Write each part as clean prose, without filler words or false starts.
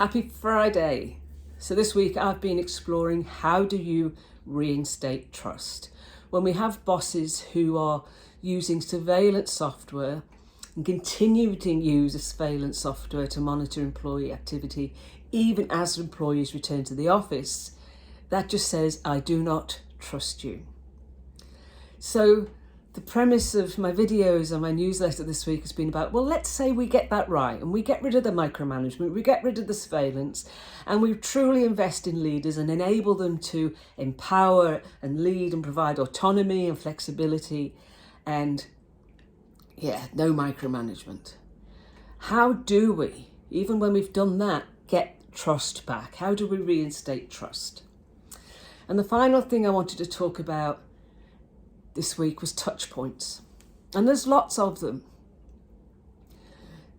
Happy Friday. So this week I've been exploring how do you reinstate trust when we have bosses who are using surveillance software and continue to use surveillance software to monitor employee activity even as employees return to the office. That just says, I do not trust you. So the premise of my videos and my newsletter this week has been about, well, let's say we get that right and we get rid of the micromanagement, we get rid of the surveillance, and we truly invest in leaders and enable them to empower and lead and provide autonomy and flexibility and, no micromanagement. How do we, even when we've done that, get trust back? How do we reinstate trust? And the final thing I wanted to talk about this week was touch points. And there's lots of them.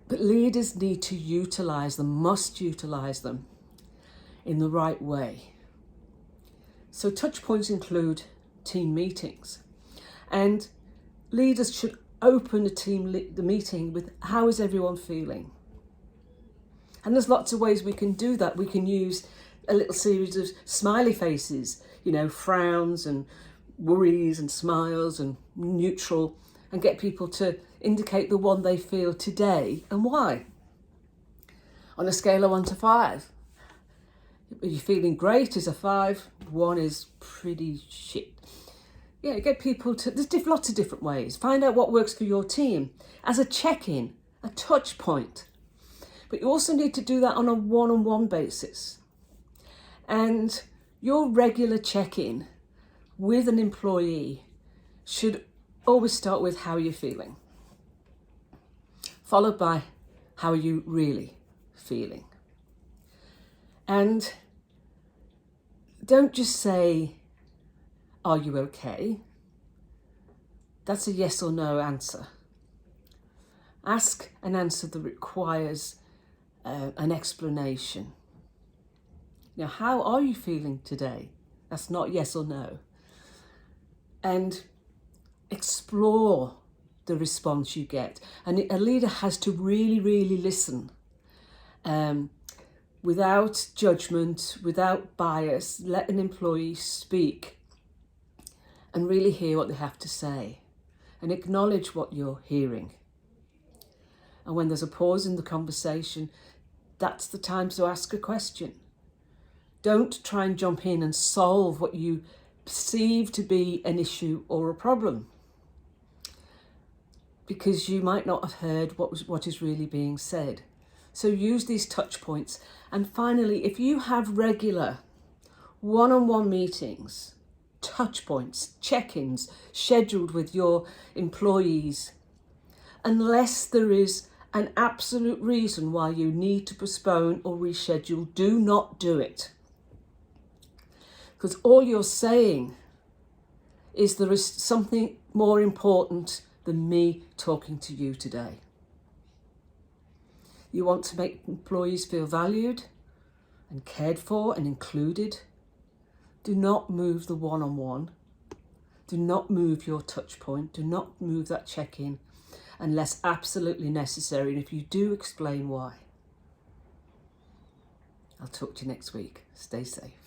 But leaders need to utilize them, must utilize them in the right way. So touch points include team meetings. And leaders should open the meeting with, how is everyone feeling? And there's lots of ways we can do that. We can use a little series of smiley faces, frowns and worries and smiles and neutral, and get people to indicate the one they feel today and why. On a scale of 1 to 5. Are you feeling great is a 5, 1 is pretty shit. Get people to, there's lots of different ways. Find out what works for your team as a check-in, a touch point. But you also need to do that on a one-on-one basis. And your regular check-in with an employee should always start with how you're feeling, followed by how are you really feeling. And don't just say, are you okay? That's a yes or no answer. Ask an answer that requires an explanation. How are you feeling today? That's not yes or no. And explore the response you get. And a leader has to really, really listen without judgment, without bias. Let an employee speak and really hear what they have to say and acknowledge what you're hearing. And when there's a pause in the conversation, that's the time to ask a question. Don't try and jump in and solve what you perceive to be an issue or a problem, because you might not have heard what is really being said. So use these touch points. And finally, if you have regular one-on-one meetings, touch points, check-ins scheduled with your employees, unless there is an absolute reason why you need to postpone or reschedule, do not do it. Because all you're saying is there is something more important than me talking to you today. You want to make employees feel valued and cared for and included. Do not move the one-on-one. Do not move your touch point. Do not move that check-in unless absolutely necessary. And if you do, explain why. I'll talk to you next week. Stay safe.